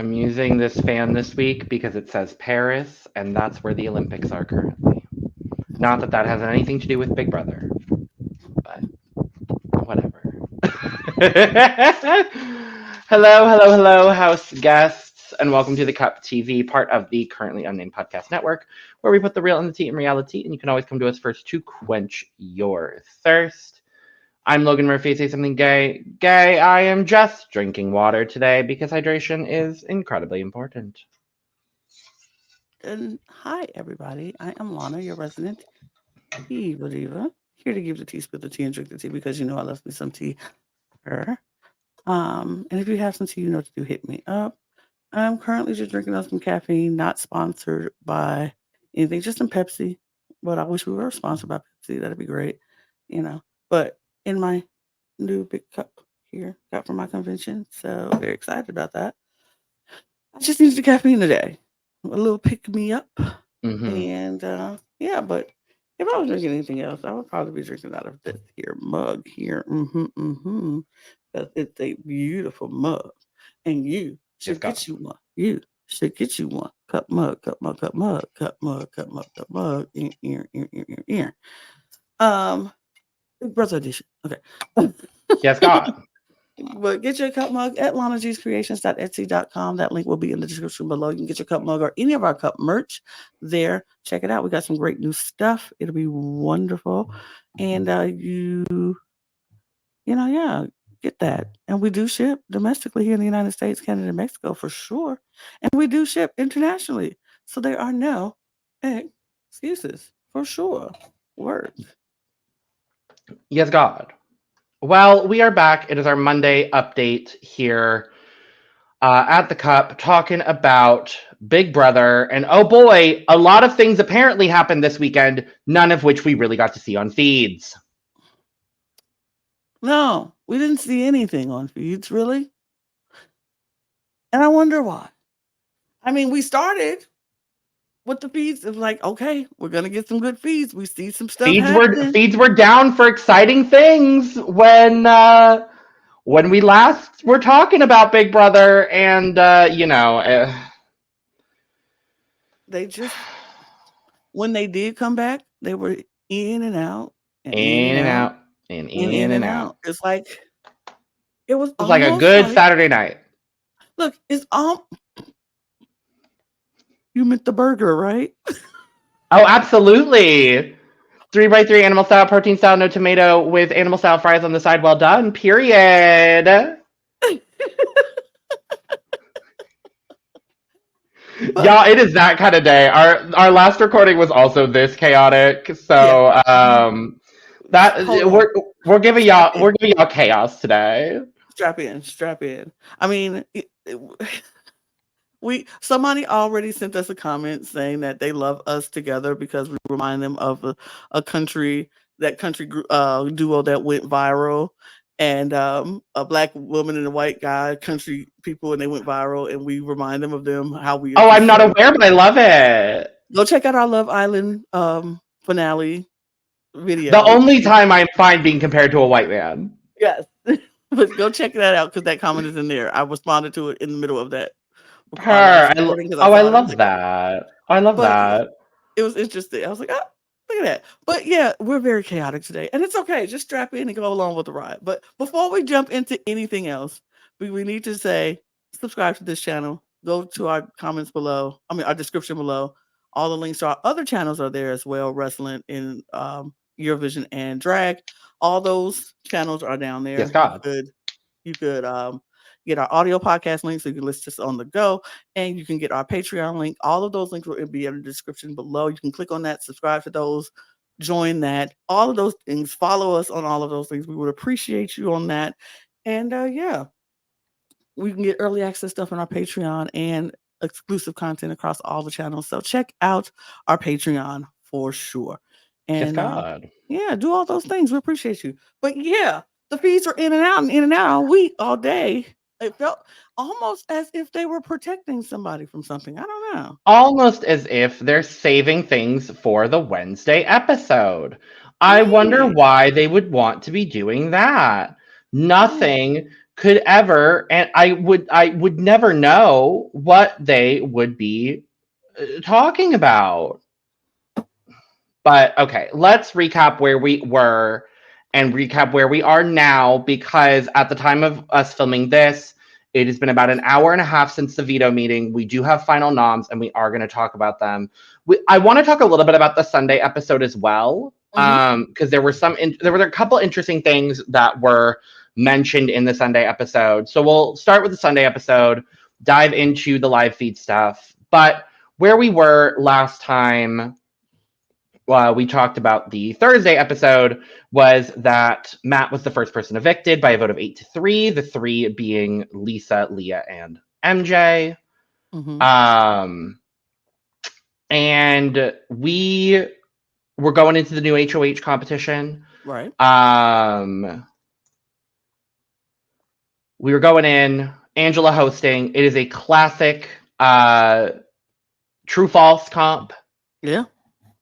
I'm using this fan this week because it says Paris, and that's where the Olympics are currently. Not that that has anything to do with Big Brother, but whatever. Hello, house guests, and welcome to the Cup TV, part of the Currently Unnamed Podcast Network, where we put the real and the tea in reality, and you can always come to us first to quench your thirst. I'm Logan Murphy. Say something gay. Gay, I am just drinking water today because hydration is incredibly important. And hi, everybody. I am Lana, your resident tea believer, here to give the tea, spill the tea, and drink the tea because you know I love me some tea. Her. And if you have some tea, you know what to do. Hit me up. I'm currently just drinking on some caffeine, not sponsored by anything, just some Pepsi. But I wish we were sponsored by Pepsi. That'd be great, you know. But in my new big cup here, got from my convention, so very excited about that. I just needed the caffeine today, a little pick me up. Mm-hmm. And yeah, but if I was drinking anything else, I would probably be drinking out of this here mug here. Because it's a beautiful mug. And you Yes, should God. get you one. You should get you one. Cup mug, cup mug, cup mug, cup mug, cup mug, cup mug. Ear. Um, Big Brother edition. Okay. Yes, God. But get your cup mug at lanagcreations.etsy.com. That link will be in the description below. You can get your cup mug or any of our cup merch there. Check it out. We got some great new stuff. It'll be wonderful. And yeah, get that. And we do ship domestically here in the United States, Canada, and Mexico for sure. And we do ship internationally. So there are no excuses for sure. Word. Yes, God. Well, we are back. It is our Monday update here at the Cup, talking about Big Brother. And oh boy, a lot of things apparently happened this weekend, none of which we really got to see on feeds. No, we didn't see anything on feeds, really. And I wonder why. I mean, we started with the feeds. It was like, okay, we're gonna get some good feeds. We see some stuff happening. Feeds were down for exciting things when we last were talking about Big Brother, and They just when they did come back, they were in and out and in in and and out out and and in in and and out. out. It's like it was It was like a almost good like Saturday night. look, it's all you meant the burger, right? Oh, absolutely. 3x3 animal style, protein style, no tomato with animal style fries on the side. Well done. Period. But Y'all, it is that kind of day. Our last recording was also this chaotic. yeah, So that hold on, strap in, we're giving y'all chaos today. strap in. I mean, we somebody already sent us a comment saying that they love us together because we remind them of a country duo that went viral, and a black woman and a white guy, country people, and they went viral, and we remind them of them how we are Oh, I'm just not so. aware, but I love it. Go check out our Love Island finale The video. only time I'm fine being compared to a white man. Yes, but go check that out because that comment is in there. I responded to it in the middle of that our last Her. recording because I Oh, I saw it. I was love like, that. I love but yeah, that. it was interesting. I was like, oh, look at that. But yeah, we're very chaotic today. And it's okay. Just strap in and go along with the ride. But before we jump into anything else, we need to say subscribe to this channel. Go to our comments below. I mean, our description below. All the links to our other channels are there as well. Wrestling in Eurovision and Drag. All those channels are down Yes, there. God. You could get our audio podcast link so you can listen to us on the go, and you can get our Patreon link. All of those links will be in the description below. You can click on that, subscribe to those, join that, all of those things. Follow us on all of those things. We would appreciate you on that. And yeah, we can get early access stuff on our Patreon and exclusive content across all the channels. So check out our Patreon for sure. Yes, And God. yeah, do all those things. We appreciate you. But yeah, the feeds are in and out and in and out all week, all day. It felt almost as if they were protecting somebody from something. I don't know. Almost as if they're saving things for the Wednesday episode. I wonder Maybe. why they would want to be doing that. I don't know. Nothing could ever, and I would never know what they would be talking about. But okay, let's recap where we were and recap where we are now, because at the time of us filming this, it has been about an hour and a half since the veto meeting. We do have final noms, and we are going to talk about them. I want to talk a little bit about the Sunday episode as well, because there were a couple interesting things that were mentioned in the Sunday episode. So we'll start with the Sunday episode, dive into the live feed stuff. But where we were last time, we talked about the Thursday episode, was that Matt was the first person evicted by a vote of 8-3, the three being Lisa, Leah, and MJ. And we were going into the new HOH competition. Right. We were going in, Angela hosting. It is a classic true false comp. Yeah.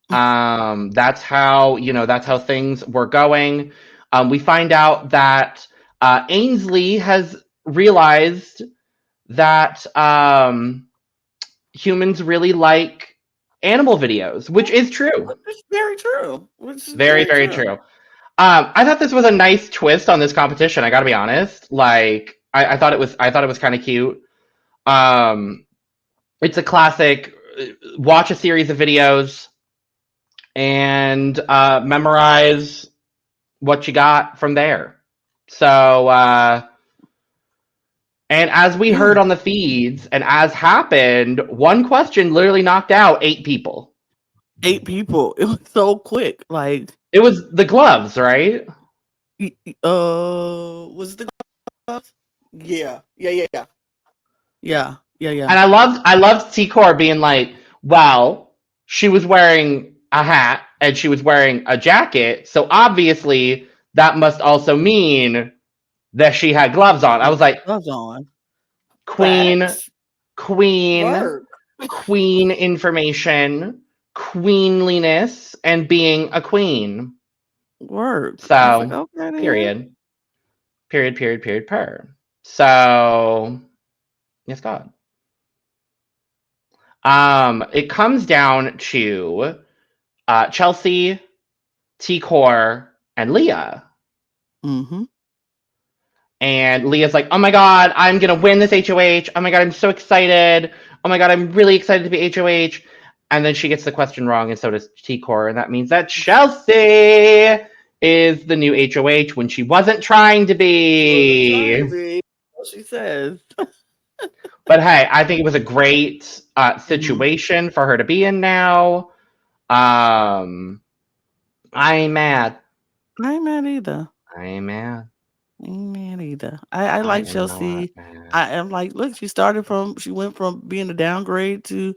That's how things were going. We find out that Ainsley has realized that humans really like animal videos, which is true. It's very true. Which is Very, very true. I thought this was a nice twist on this competition. I got to be honest. Like, I thought it was kind of cute. It's a classic. Watch a series of videos and memorize what you got from there. So, and as we heard on the feeds, and as happened, one question literally knocked out 8 people. 8 people. It was so quick. Like, it was the gloves, right? Was it the gloves? Yeah. And I loved T-Core being like, well, she was wearing a hat and she was wearing a jacket, so obviously that must also mean that she had gloves on. I was like, gloves on. Queen Work. queen information, queenliness, and being a queen. Work. So, like, okay, period. So, yes, God. It comes down to Chelsea, T-Core, and Leah. And Leah's like, oh my God, I'm going to win this HOH. Oh my God, I'm so excited. Oh my God, I'm really excited to be HOH. And then she gets the question wrong, and so does T-Core. And that means that Chelsea is the new HOH when she wasn't trying to be. She says. But hey, I think it was a great situation for her to be in now. I'm mad. I ain't mad either. I'm mad. Ain't mad either. I like Chelsea. I am like, look, she went from being a downgrade to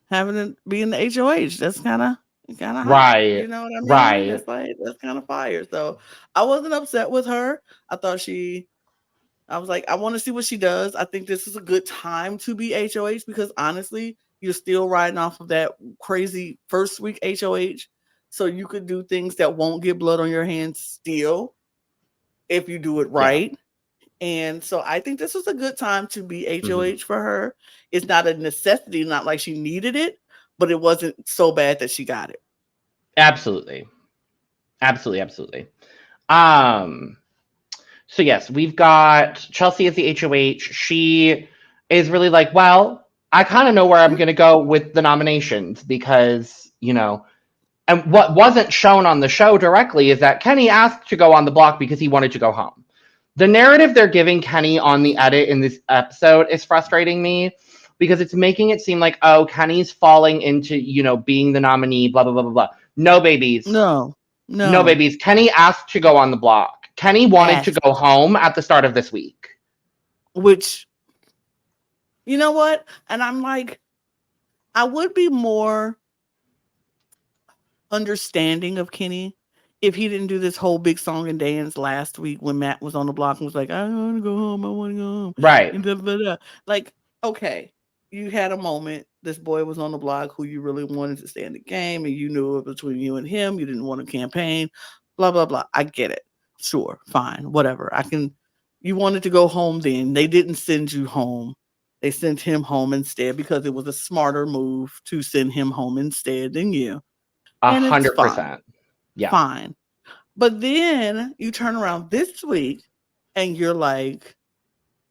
having to be in the HOH. That's kind of hot. Right. You know what I mean? Right. It's like, that's kind of fire. So I wasn't upset with her. I was like, I want to see what she does. I think this is a good time to be HOH because honestly, you're still riding off of that crazy first week HOH. So you could do things that won't get blood on your hands still if you do it right. Yeah. And so I think this was a good time to be HOH for her. It's not a necessity, not like she needed it, but it wasn't so bad that she got it. Absolutely. So yes, we've got Chelsea as the HOH. She is really like, well, I kind of know where I'm going to go with the nominations because, and what wasn't shown on the show directly is that Kenny asked to go on the block because he wanted to go home. The narrative they're giving Kenny on the edit in this episode is frustrating me because it's making it seem like, oh, Kenny's falling into, being the nominee, blah, blah, blah, blah, blah. No, babies. No, babies. Kenny asked to go on the block. Kenny wanted to go home at the start of this week. Which, you know what? And I'm like, I would be more understanding of Kenny if he didn't do this whole big song and dance last week when Matt was on the block and was like, I want to go home. Right. And blah, blah, blah. Like, okay, you had a moment. This boy was on the block who you really wanted to stay in the game and you knew it between you and him. You didn't want to campaign, blah, blah, blah. I get it. Sure, fine, whatever. I can You wanted to go home then. They didn't send you home. They sent him home instead because it was a smarter move to send him home instead than you. And it's fine. 100%. Yeah. Fine. But then you turn around this week and you're like,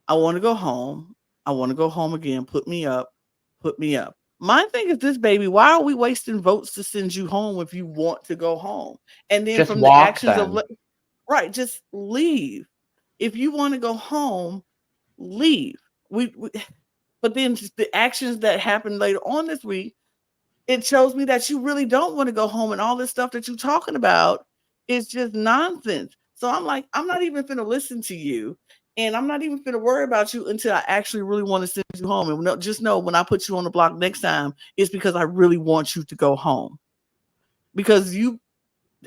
I want to go home. I want to go home again. Put me up. Put me up. My thing is this, baby. Why are we wasting votes to send you home if you want to go home? And then Just from the walk actions of then. right, just leave. If you want to go home, leave. We but then just the actions that happened later on this week, it shows me that you really don't want to go home, and all this stuff that you're talking about is just nonsense. So I'm like, I'm not even finna listen to you, and I'm not even finna worry about you until I actually really want to send you home. And just know when I put you on the block next time, it's because I really want you to go home. Because you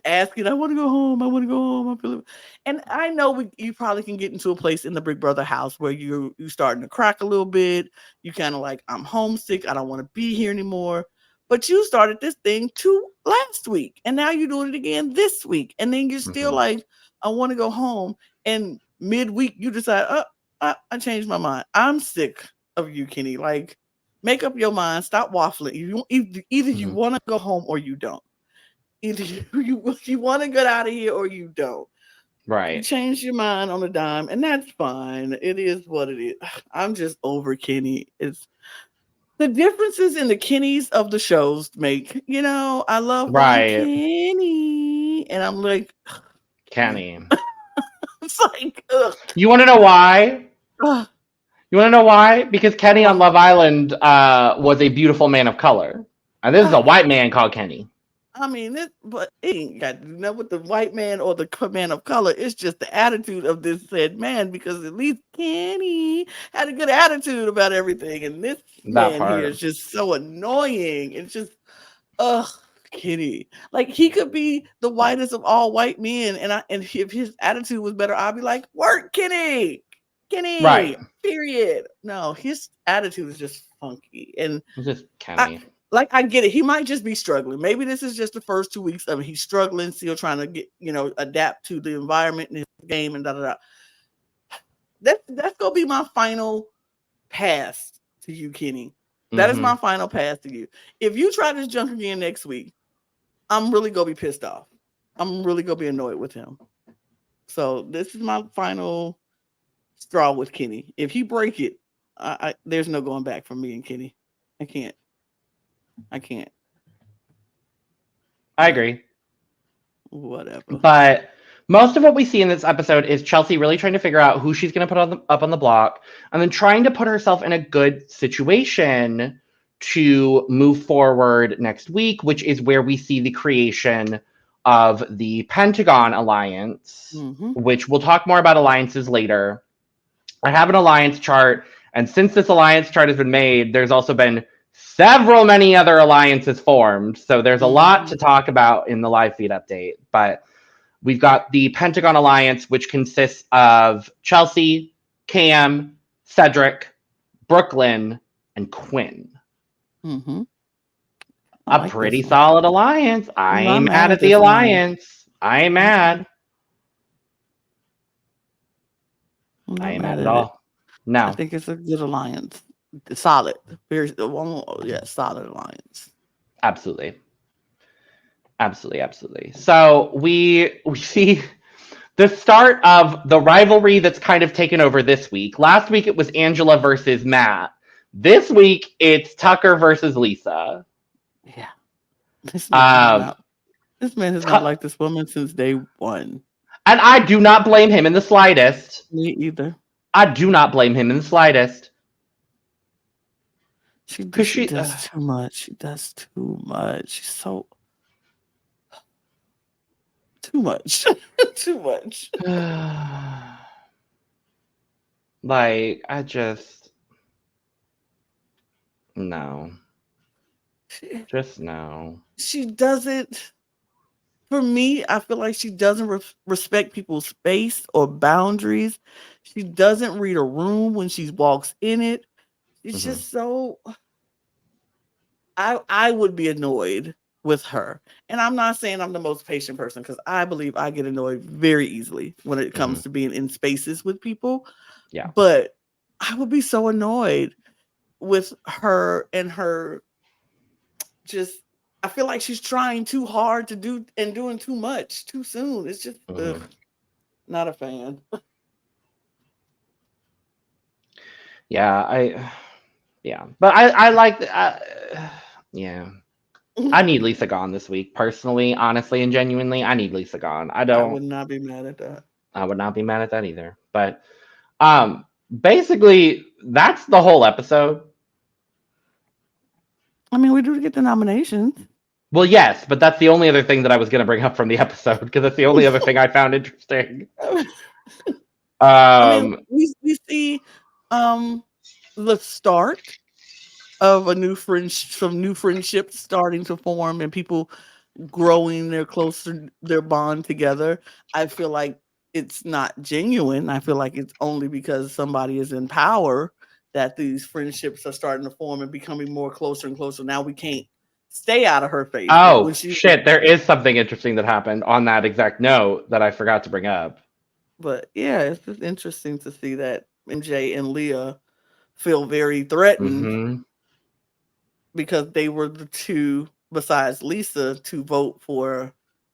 asking, I want to go home. I want to go home. I feel, and I know you probably can get into a place in the Big Brother house where you starting to crack a little bit. You kind of like, I'm homesick. I don't want to be here anymore. But you started this thing last week, and now you're doing it again this week, and then you're still like, I want to go home. And midweek, you decide, I changed my mind. I'm sick of you, Kenny. Like, make up your mind. Stop waffling. Either you want to go home or you don't. Either you want to get out of here or you don't. Right. You change your mind on a dime, and that's fine. It is what it is. I'm just over Kenny. It's the differences in the Kennys of the shows make, I love one Right. Kenny, and I'm like, Kenny. it's like, ugh. You want to know why? Ugh. You want to know why? Because Kenny on Why? Love Island was a beautiful man of color. And this is a white man called Kenny. I mean, but it ain't got to do with the white man or the man of color. It's just the attitude of this said man, because at least Kenny had a good attitude about everything. And this That man here part. is just so annoying. It's just, ugh, Kenny. Like, he could be the whitest of all white men. And if his attitude was better, I'd be like, work, Kenny. Kenny, Right. period. No, his attitude is just funky. And It's just Kenny. I get it. He might just be struggling. Maybe this is just the first 2 weeks of it. He's struggling, still trying to get, adapt to the environment and his game and da da da. That's gonna be my final pass to you, Kenny. That is my final pass to you. If you try this junk again next week, I'm really gonna be pissed off. I'm really gonna be annoyed with him. So this is my final straw with Kenny. If he break it, there's no going back from me and Kenny. I can't. I agree. Whatever. But most of what we see in this episode is Chelsea really trying to figure out who she's going to put up on the block, and then trying to put herself in a good situation to move forward next week, which is where we see the creation of the Pentagon Alliance, which we'll talk more about alliances later. I have an alliance chart, and since this alliance chart has been made, there's also been many other alliances formed. So there's a lot to talk about in the live feed update. But we've got the Pentagon Alliance, which consists of Chelsea, Cam, Cedric, Brooklyn, and Quinn. A pretty solid alliance. I ain't mad at the alliance. I ain't mad. I ain't mad at all. No. I think it's a good alliance. Solid. Solid alliance. Absolutely. So we see the start of the rivalry that's kind of taken over this week. Last week it was Angela versus Matt. This week it's Tucker versus Lisa. Yeah. This man has not liked this woman since day one. And I do not blame him in the slightest. Me either. I do not blame him in the slightest. She does too much. She does too much. She's so... Too much. Too much. Like, I just... No. Just no. She doesn't... For me, I feel like she doesn't respect people's space or boundaries. She doesn't read a room when she walks in it. It's just so... I would be annoyed with her. And I'm not saying I'm the most patient person because I believe I get annoyed very easily when it Hmm. comes to being in spaces with people. Yeah. But I would be so annoyed with her and her just I feel like she's trying too hard to do and doing too much too soon. It's just Hmm. not a fan. Yeah. Yeah. But I like. Yeah. I need Lisa gone this week, personally, honestly, and genuinely. I need Lisa gone. I would not be mad at that. I would not be mad at that either. But basically, that's the whole episode. I mean, we do get the nominations. Well, yes, but that's the only other thing that I was going to bring up from the episode because that's the only other thing I found interesting. I mean, Um, we see um the start of a new some new friendships starting to form and people growing their bond together. I feel like it's not genuine. I feel like it's only because somebody is in power that these friendships are starting to form and becoming more closer and closer. Now we can't stay out of her face, but when oh, she shit, there is something interesting that happened on that exact note that I forgot to bring up. but yeah, it's just interesting to see that MJ and Leah feel very threatened Hmm. because they were the two, besides Lisa, to vote for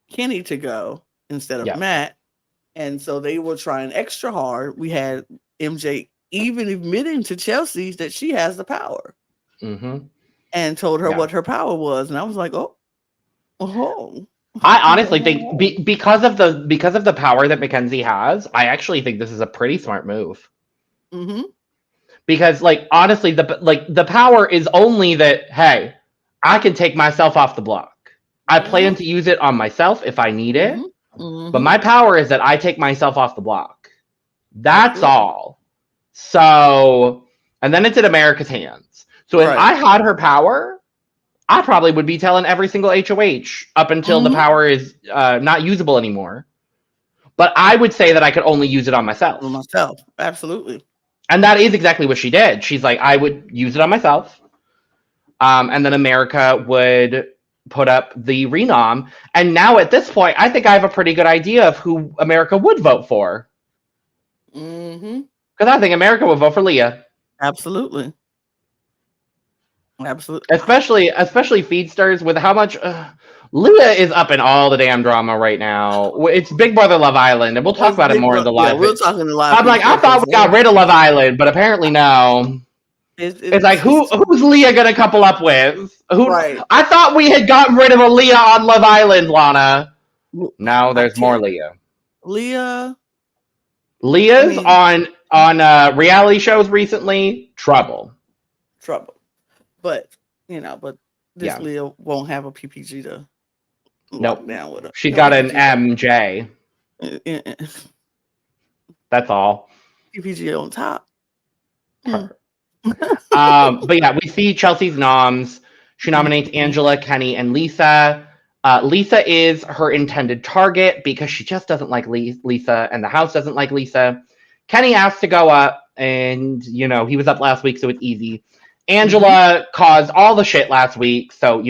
Kenny to go instead of Yeah. Matt. And so they were trying extra hard. We had MJ even admitting to Chelsea that she has the power Hmm. and told her Yeah. what her power was. And I was like, oh. I honestly think because of the power that Mackenzie has, I actually think this is a pretty smart move. Mm-hmm. Because like honestly, the power is only that hey, I can take myself off the block. I plan Mm-hmm. to use it on myself if I need it, Mm-hmm. but Mm-hmm. my power is that I take myself off the block. That's Absolutely. all. So, and then it's in America's hands. So if Right. I had her power, I probably would be telling every single HOH up until the Mm-hmm. power is not usable anymore. But I would say that I could only use it on For myself. myself. Absolutely. And that is exactly what she did. She's like, I would use it on myself. And then America would put up the renom. And now at this point, I think I have a pretty good idea of who America would vote for. Mm-hmm. Because I think America would vote for Leah. Absolutely. Absolutely. Especially Feedsters with how much Leah is up in all the damn drama right now. It's Big Brother Love Island, and we'll talk That's about it more in the yeah, live. we're talking to live I'm feed like, I stuff thought because we got rid of Love Island, but apparently no. It's like it's who's Leah gonna couple up with? Who right. I thought we had gotten rid of a Leah on Love Island, Lana. No, I there's more can't. Leah. Leah, I Leah's mean, on reality shows recently. Trouble. trouble. But but this Yeah. Leah won't have a PPG to lock Nope. down with her. She No got an PPG. MJ. That's all. PPG on top. But yeah, we see Chelsea's noms. She nominates Angela, Kenny, and Lisa. Lisa is her intended target because she just doesn't like Lisa, and the house doesn't like Lisa. Kenny asked to go up, and he was up last week, so it's easy. Angela caused all the shit last week, so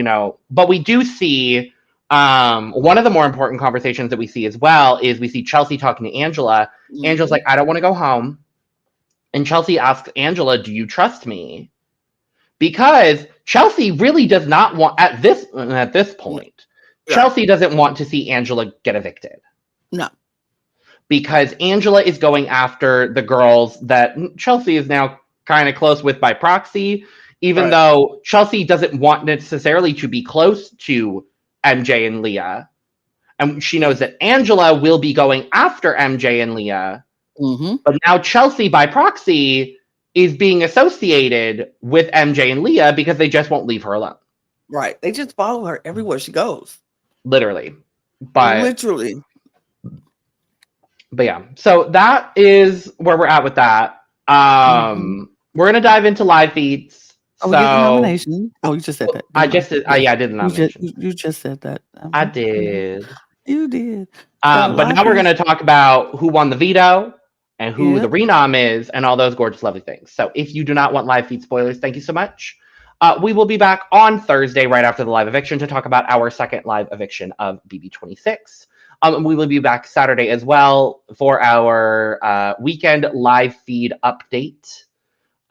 But we do see one of the more important conversations that we see as well is we see Chelsea talking to Angela. Angela's like, I don't want to go home. And Chelsea asks Angela, do you trust me? Because Chelsea really does not want at this point. Yeah. Chelsea doesn't want to see Angela get evicted. No. Because Angela is going after the girls that Chelsea is now kind of close with by proxy, even though Chelsea doesn't want necessarily to be close to MJ and Leah. And she knows that Angela will be going after MJ and Leah. But now Chelsea by proxy is being associated with MJ and Leah because they just won't leave her alone. Right. They just follow her everywhere she goes. Literally. Literally. But yeah. So that is where we're at with that. We're going to dive into live feeds. Oh, we get the nomination. Oh, you just said that. I just did. Yeah, I did the nomination. You just said that. I did. You did. But now we're going to talk about who won the veto and who the renom is and all those gorgeous, lovely things. So if you do not want live feed spoilers, thank you so much. We will be back on Thursday right after the live eviction to talk about our second live eviction of BB26. We will be back Saturday as well for our weekend live feed update.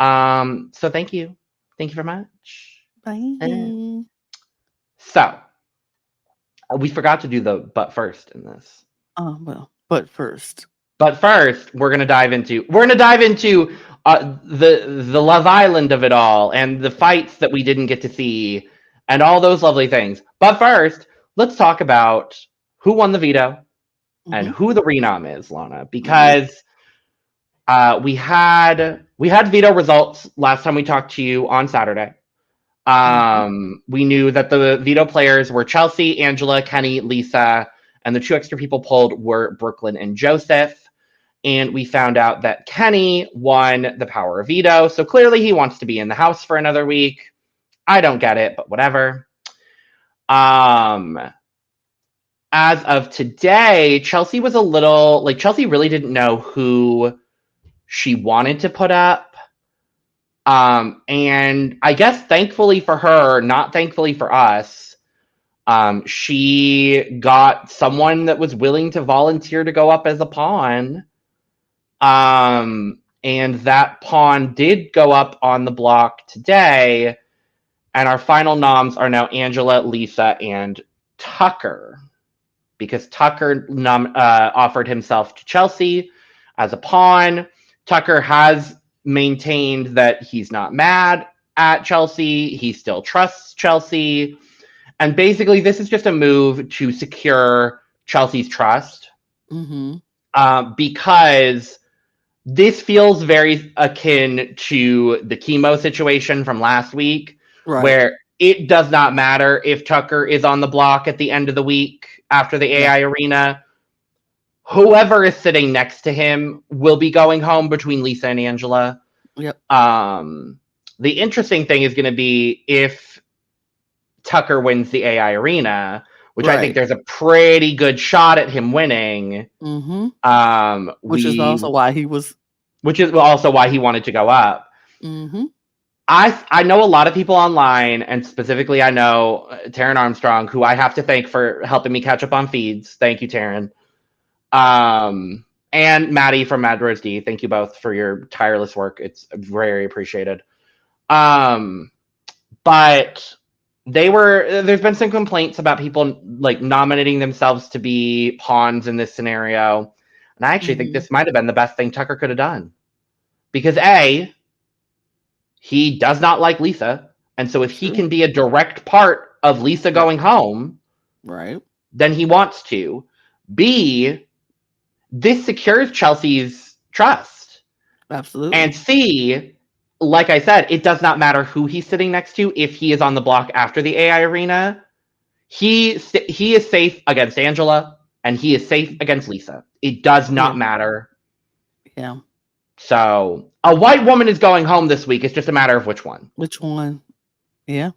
So thank you. Thank you very much. Bye. So we forgot to do the but first in this. Well, but first. But first, we're gonna dive into the Love Island of it all and the fights that we didn't get to see and all those lovely things. But first, let's talk about who won the veto and Mm-hmm. who the renom is, Lana, Yep. because we had veto results last time we talked to you on Saturday. Mm-hmm. We knew that the veto players were Chelsea, Angela, Kenny, Lisa, and the two extra people pulled were Brooklyn and Joseph. And we found out that Kenny won the power of veto. So clearly he wants to be in the house for another week. I don't get it, but whatever. As of today, Chelsea was a little like Chelsea really didn't know who she wanted to put up. And I guess thankfully for her, not thankfully for us, she got someone that was willing to volunteer to go up as a pawn. And that pawn did go up on the block today. And our final noms are now Angela, Lisa, and Tucker. Because Tucker offered himself to Chelsea as a pawn. Tucker has maintained that he's not mad at Chelsea. He still trusts Chelsea. And basically, this is just a move to secure Chelsea's trust. Mm-hmm. Because this feels very akin to the chemo situation from last week, Right. where it does not matter if Tucker is on the block at the end of the week after the AI arena. Whoever is sitting next to him will be going home between Lisa and Angela. Yep. The interesting thing is going to be if Tucker wins the AI arena, which I think there's a pretty good shot at him winning. Mm-hmm. Which is also why he wanted to go up. Mm-hmm. I know a lot of people online, and specifically I know Taryn Armstrong, who I have to thank for helping me catch up on feeds. Thank you, Taryn. And Maddie from Mad Rose D. Thank you both for your tireless work. It's very appreciated. But there's been some complaints about people like nominating themselves to be pawns in this scenario. And I actually think this might have been the best thing Tucker could have done. Because A, he does not like Lisa. And so if he can be a direct part of Lisa going home, then he wants to. B, this secures Chelsea's trust. Absolutely. And C, like I said, it does not matter who he's sitting next to. If he is on the block after the AI arena, he is safe against Angela and he is safe against Lisa. It does not matter. Yeah. So a white woman is going home this week. It's just a matter of which one. Which one? Yeah.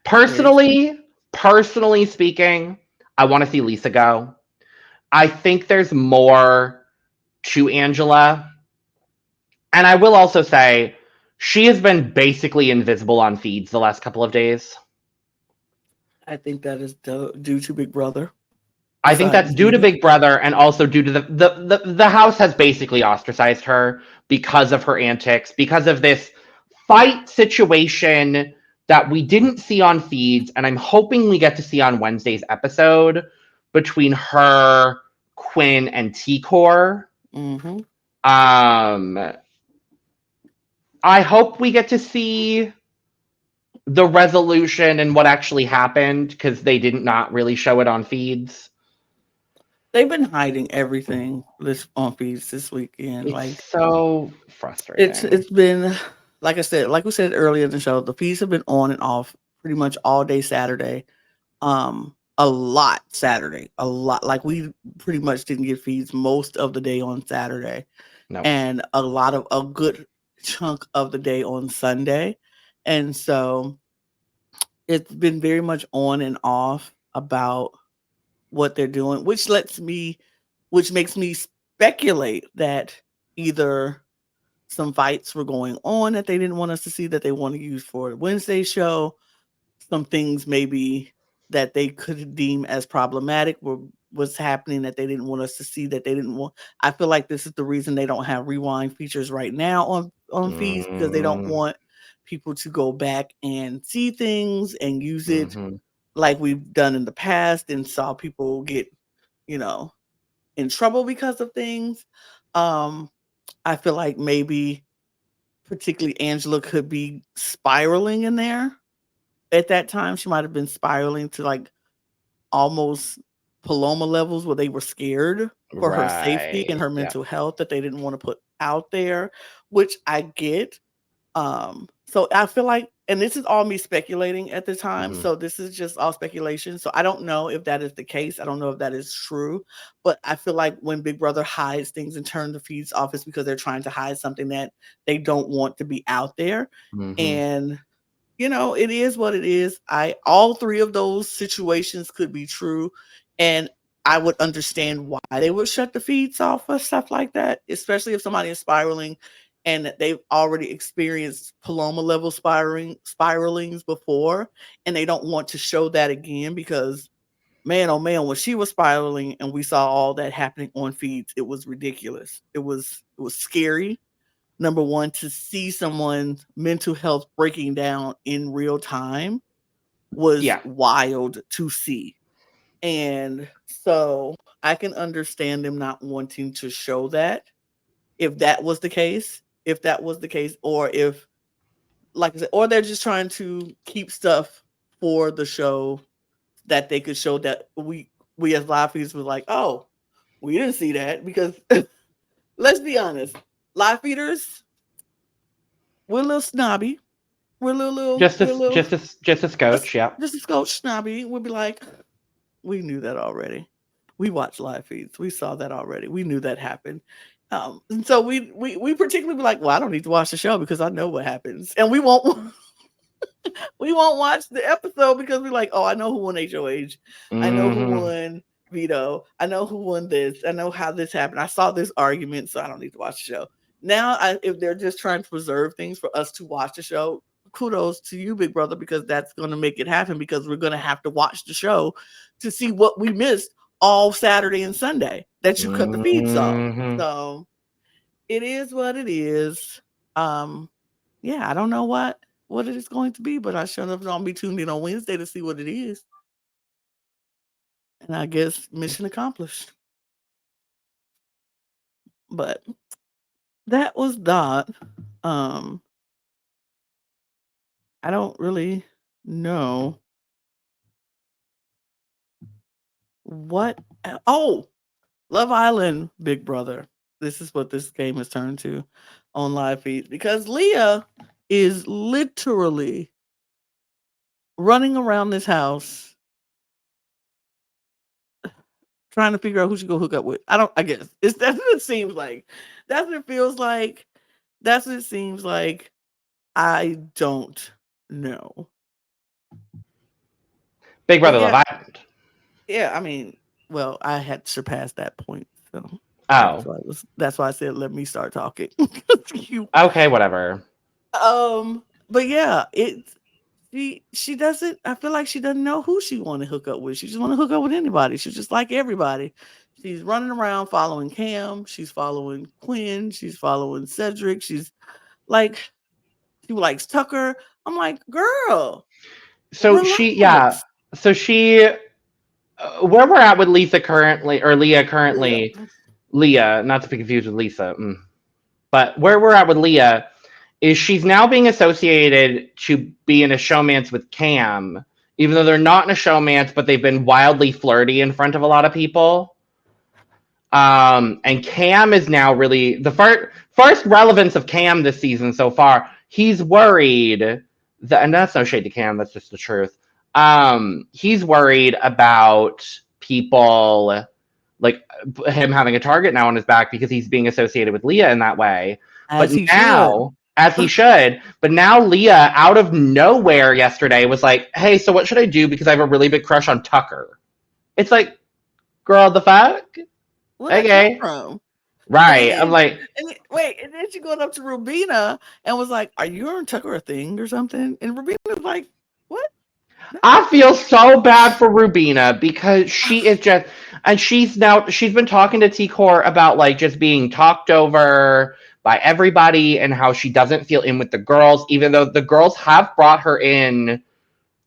Personally speaking, I want to see Lisa go. I think there's more to Angela. And I will also say, she has been basically invisible on feeds the last couple of days. I think that is due to Big Brother. I think that's due to Big Brother and also due to the house has basically ostracized her because of her antics, because of this fight situation that we didn't see on feeds, and I'm hoping we get to see on Wednesday's episode between her, Quinn, and T-Core. I hope we get to see the resolution and what actually happened, because they did not really show it on feeds. They've been hiding everything on feeds this weekend. It's so frustrating. It's been, like we said earlier in the show, the feeds have been on and off pretty much all day Saturday. A lot Saturday. A lot. Like, we pretty much didn't get feeds most of the day on Saturday. No. And a good chunk of the day on Sunday. And so it's been very much on and off about what they're doing, which makes me speculate that either some fights were going on that they didn't want us to see that they want to use for the Wednesday show. Some things maybe that they could deem as problematic was happening that they didn't want us to see, that they didn't want. I feel like this is the reason they don't have rewind features right now on feeds, because they don't want people to go back and see things and use it like we've done in the past and saw people get, in trouble because of things. I feel like maybe particularly Angela could be spiraling in there. At that time, she might have been spiraling to like almost Paloma levels where they were scared for her safety and her mental health, that they didn't want to put out there, which I get. So I feel like, and this is all me speculating at the time, so this is just all speculation. So I don't know if that is the case. I don't know if that is true, but I feel like when Big Brother hides things and turn the feeds off, it's because they're trying to hide something that they don't want to be out there. And it is what it is. All three of those situations could be true, and I would understand why they would shut the feeds off or stuff like that, especially if somebody is spiraling and they've already experienced Paloma level spiralings before, and they don't want to show that again because, man, oh man, when she was spiraling and we saw all that happening on feeds, it was ridiculous. It was scary. Number one, to see someone's mental health breaking down in real time was wild to see. And so I can understand them not wanting to show that, if that was the case, or if, like I said, or they're just trying to keep stuff for the show that they could show that we as live feeders were like, oh, we didn't see that, because let's be honest, live feeders, we're a little snobby. We're a little just a scotch, just a scotch snobby. We'll be like, we knew that already. We watch live feeds. We saw that already. We knew that happened. And so we particularly be like, well, I don't need to watch the show because I know what happens, and we won't watch the episode because we're like, oh, I know who won HOH. I know who won veto. I know who won this. I know how this happened. I saw this argument, so I don't need to watch the show. Now, if they're just trying to preserve things for us to watch the show, kudos to you, Big Brother, because that's going to make it happen, because we're going to have to watch the show to see what we missed all Saturday and Sunday that you cut the feeds off. So it is what it is. Yeah, I don't know what it is going to be, but I sure enough don't be tuned in on Wednesday to see what it is. And I guess mission accomplished. But that was that. I don't really know what. Oh, Love Island, Big Brother. This is what this game has turned to on live feeds, because Leah is literally running around this house trying to figure out who she go hook up with. I guess that's what it seems like. That's what it feels like. That's what it seems like. I don't know. Big Brother Love Island. Yeah, I mean, well, I had surpassed that point, so that's why I said let me start talking. Okay, whatever. But yeah, she doesn't. I feel like she doesn't know who she want to hook up with. She just want to hook up with anybody. She's just like everybody. She's running around following Cam. She's following Quinn. She's following Cedric. She's like, she likes Tucker. I'm like, girl. So relax. So where we're at with Leah currently, Leah, not to be confused with Lisa, but where we're at with Leah is she's now being associated to be in a showmance with Cam, even though they're not in a showmance, but they've been wildly flirty in front of a lot of people. And Cam is now really the first relevance of Cam this season so far. He's worried that, and that's no shade to Cam, that's just the truth. He's worried about people like him having a target now on his back because he's being associated with Leah in that way. As he should. But now Leah, out of nowhere yesterday, was like, hey, so what should I do? Because I have a really big crush on Tucker. It's like, girl, the fuck? Where'd that come from? Right. I'm And like, and then she going up to Rubina and was like, "Are you and Tucker a thing or something?" And Rubina was like, "What? No." I feel so bad for Rubina because she is just, and she's been talking to T Core about like just being talked over by everybody and how she doesn't feel in with the girls, even though the girls have brought her in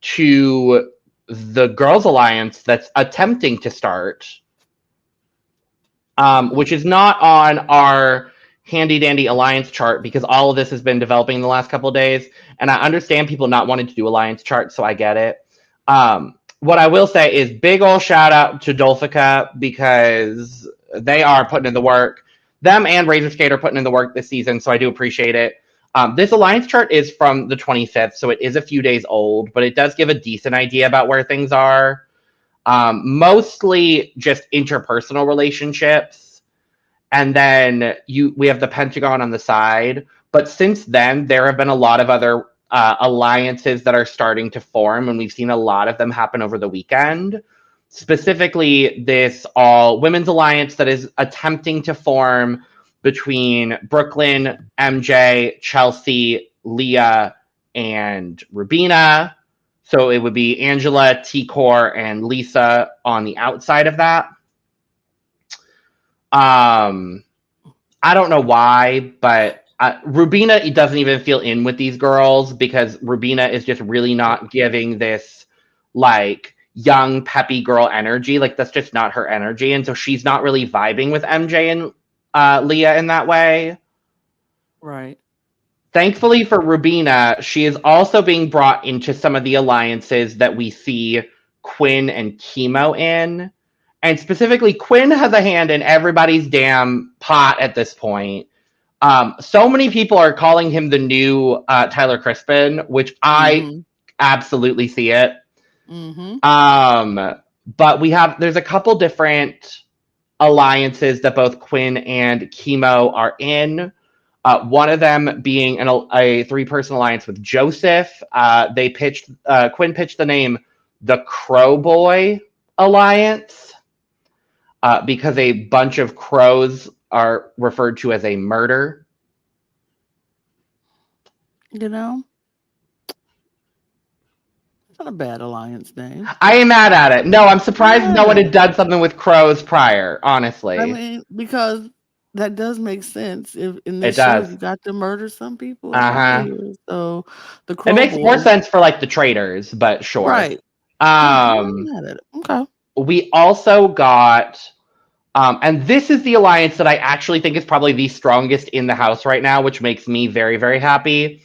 to the Girls Alliance that's attempting to start, which is not on our handy dandy alliance chart because all of this has been developing in the last couple of days. And I understand people not wanting to do alliance charts, so I get it. What I will say is big ol' shout out to Dolphica because they are putting in the work. Them and Razor Skate are putting in the work this season, so I do appreciate it. This alliance chart is from the 25th, so it is a few days old, but it does give a decent idea about where things are. Mostly just interpersonal relationships, and then we have the Pentagon on the side. But since then, there have been a lot of other alliances that are starting to form, and we've seen a lot of them happen over the weekend. Specifically, this all women's alliance that is attempting to form between Brooklyn, MJ, Chelsea, Leah, and Rubina. So it would be Angela, T-Core, and Lisa on the outside of that. I don't know why, but Rubina doesn't even feel in with these girls because Rubina is just really not giving this like young peppy girl energy. Like that's just not her energy, and so she's not really vibing with MJ and Leah in that way. Right. Thankfully for Rubina, she is also being brought into some of the alliances that we see Quinn and Chemo in. And specifically, Quinn has a hand in everybody's damn pot at this point. So many people are calling him the new Tyler Crispin, which I absolutely see it. But there's a couple different alliances that both Quinn and Chemo are in. One of them being a 3-person alliance with Joseph. Quinn pitched the name the Crow Boy Alliance because a bunch of crows are referred to as a murder. You know, it's not a bad alliance name. I ain't mad at it. No, I'm surprised no one had done something with crows prior, honestly. I mean, because that does make sense. If in this It show does. you got to murder some people up out here, so the Crow It makes more Boys, sense for like the traders, but sure. right? Yeah, I'm not mad at it. Okay. We also got, and this is the alliance that I actually think is probably the strongest in the house right now, which makes me very, very happy.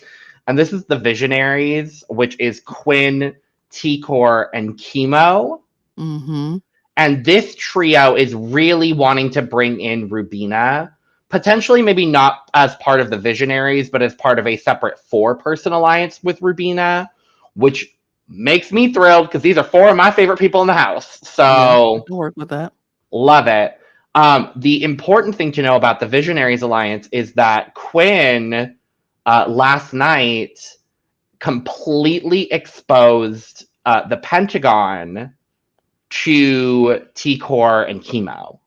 And this is the Visionaries, which is Quinn, T-Core, and Chemo. And this trio is really wanting to bring in Rubina, potentially maybe not as part of the Visionaries, but as part of a separate 4-person alliance with Rubina, which makes me thrilled because these are 4 of my favorite people in the house. So I can work with that. Love it. The important thing to know about the Visionaries Alliance is that Quinn last night completely exposed the Pentagon to T-Core and Chemo.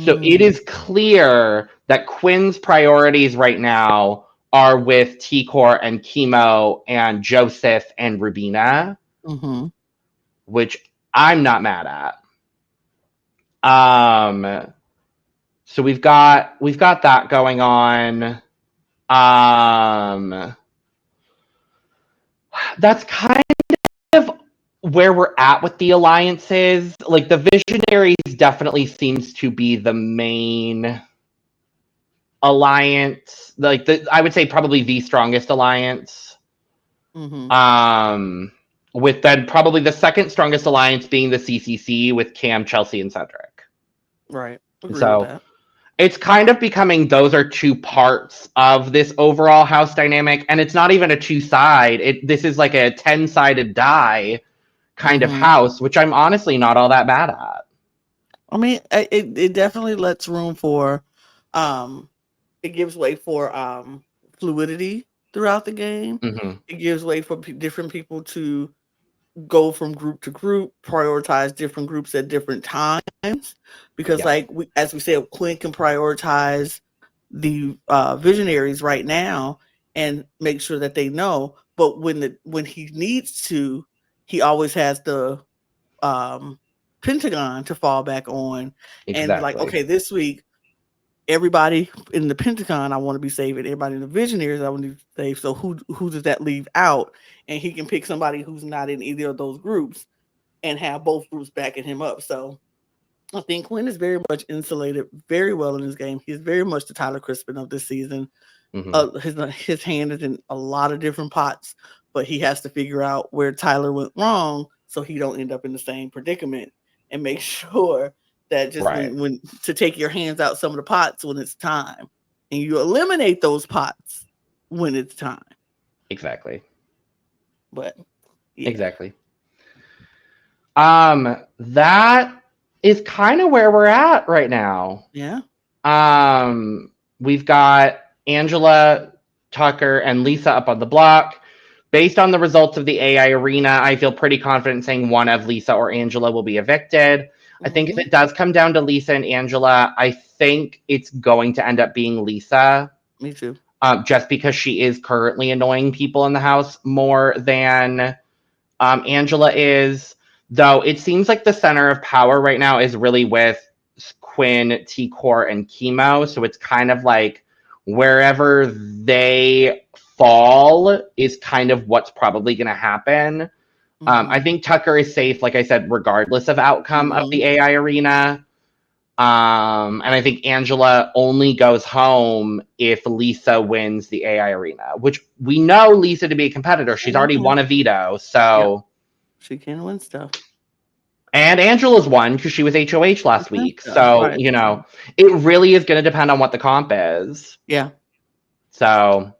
So it is clear that Quinn's priorities right now are with T-Core and Chemo and Joseph and Rubina, which I'm not mad at. So we've got that going on. That's kind of where we're at with the alliances. Like the Visionaries definitely seems to be the main alliance. Like I would say probably the strongest alliance. With then probably the second strongest alliance being the CCC with Cam, Chelsea, and Cedric. Right. Agree So with that. it's kind of becoming those are 2 parts of this overall house dynamic, and it's not even a 2-side. This is like a 10-sided die kind of house, which I'm honestly not all that bad at. I mean, it definitely lets room for, it gives way for fluidity throughout the game. It gives way for different people to go from group to group, prioritize different groups at different times. because Yeah. like as we said, Quinn can prioritize the visionaries right now and make sure that they know. But when he needs to, he always has the Pentagon to fall back on and be like, Exactly. okay, this week everybody in the Pentagon I want to be saving, everybody in the visionaries I want to be saved. So who does that leave out? And he can pick somebody who's not in either of those groups and have both groups backing him up. So I think Quinn is very much insulated very well in this game. He's very much the Tyler Crispin of this season. His hand is in a lot of different pots, but he has to figure out where Tyler went wrong so he don't end up in the same predicament, and make sure that just when to take your hands out some of the pots when it's time, and you eliminate those pots when it's time. Exactly. But yeah. Exactly. That is kind of where we're at right now. Yeah. We've got Angela, Tucker, and Lisa up on the block. Based on the results of the AI arena, I feel pretty confident saying one of Lisa or Angela will be evicted. I think if it does come down to Lisa and Angela, I think it's going to end up being Lisa. Me too. Just because she is currently annoying people in the house more than Angela is. Though it seems like the center of power right now is really with Quinn, T-Core, and Chemo. So it's kind of like wherever they fall is kind of what's probably going to happen. I think Tucker is safe, like I said, regardless of outcome of the AI arena. And I think Angela only goes home if Lisa wins the AI arena, which we know Lisa to be a competitor. She's already won a veto, so... She can win stuff. And Angela's won because she was HOH last week. So, it really is going to depend on what the comp is. Yeah. So,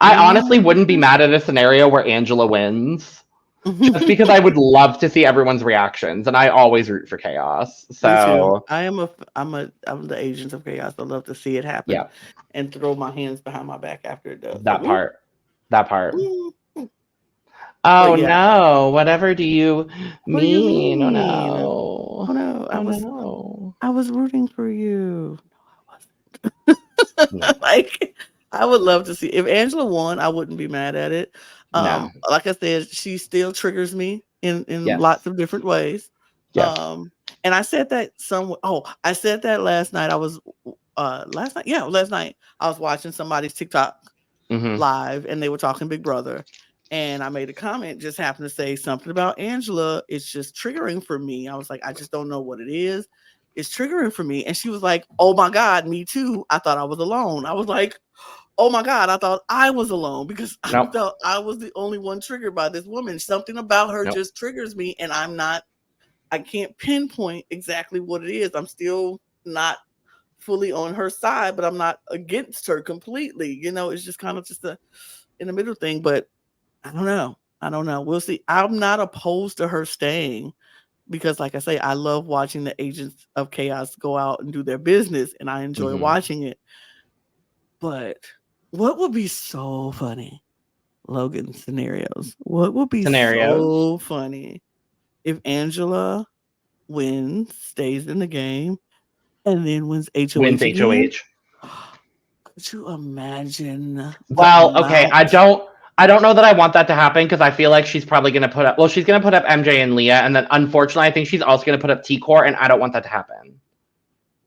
I honestly wouldn't be mad at a scenario where Angela wins. Just because I would love to see everyone's reactions. And I always root for chaos. So, I'm the agent of chaos. I love to see it happen. Yeah. And throw my hands behind my back after it does. That part. Oh no! Whatever do you mean? Oh no! Oh no! I was rooting for you. No, I wasn't. Like, I would love to see if Angela won. I wouldn't be mad at it. No. Like I said, she still triggers me in lots of different ways. Yes. And I said that I said that last night. I was last night I was watching somebody's TikTok live, and they were talking Big Brother. And I made a comment, just happened to say something about Angela. It's just triggering for me. I was like, I just don't know what it is. It's triggering for me. And she was like, oh my God, me too. I thought I was alone. I was like, oh my God, I thought I was alone because I thought I was the only one triggered by this woman. Something about her just triggers me. And I can't pinpoint exactly what it is. I'm still not fully on her side, but I'm not against her completely. It's just kind of just in the middle thing. But I don't know. We'll see. I'm not opposed to her staying because, like I say, I love watching the agents of chaos go out and do their business, and I enjoy watching it. But what would be so funny? Logan scenarios. What would be so funny if Angela wins, stays in the game, and then wins HOH? Wins HOH. Could you imagine? Well, okay, I don't know that I want that to happen because I feel like she's probably going to put up... Well, she's going to put up MJ and Leah, and then unfortunately, I think she's also going to put up T-Core, and I don't want that to happen.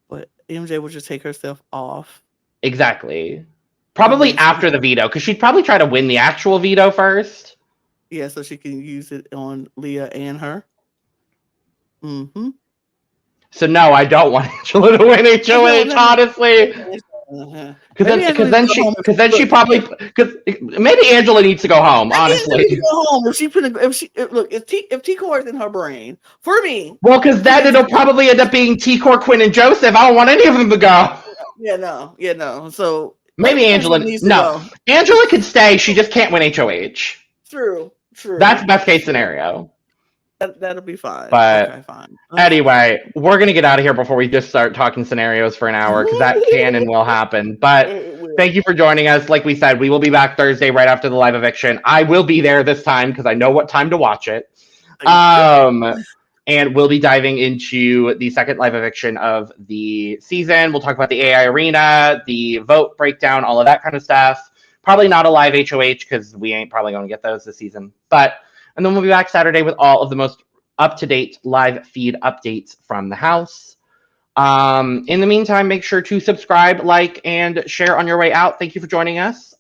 But MJ would just take herself off. Exactly. Probably after the veto, because she'd probably try to win the actual veto first. Yeah, so she can use it on Leah and her. So no, I don't want Angela to win HOH, honestly. Because then she probably maybe Angela needs to go home. Honestly, go home if T-Core is in her brain for me. Well, because then it'll probably end up being T-Core, Quinn, and Joseph. I don't want any of them to go. Yeah, no. So maybe Angela needs to go. Angela could stay. She just can't win HOH. True. That's best case scenario. That'll be fine. But okay, fine. Anyway, we're going to get out of here before we just start talking scenarios for an hour because that can and will happen. But thank you for joining us. Like we said, we will be back Thursday right after the live eviction. I will be there this time because I know what time to watch it. And we'll be diving into the second live eviction of the season. We'll talk about the AI arena, the vote breakdown, all of that kind of stuff. Probably not a live HOH because we ain't probably going to get those this season. And then we'll be back Saturday with all of the most up-to-date live feed updates from the house. In the meantime, make sure to subscribe, like, and share on your way out. Thank you for joining us.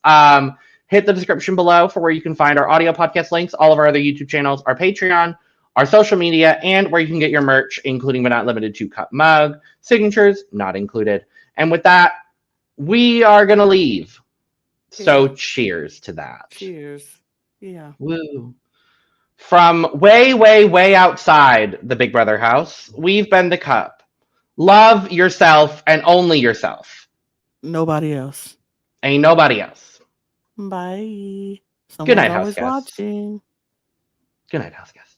Hit the description below for where you can find our audio podcast links, all of our other YouTube channels, our Patreon, our social media, and where you can get your merch, including but not limited to cup mug, signatures, not included. And with that, we are going to leave. So cheers to that. Cheers. Yeah. Woo. From way, way, way outside the Big Brother house, we've been the cup. Love yourself and only yourself. Nobody else. Ain't nobody else. Bye. Good night, Someone's house always guests. watching. Good night, house guests.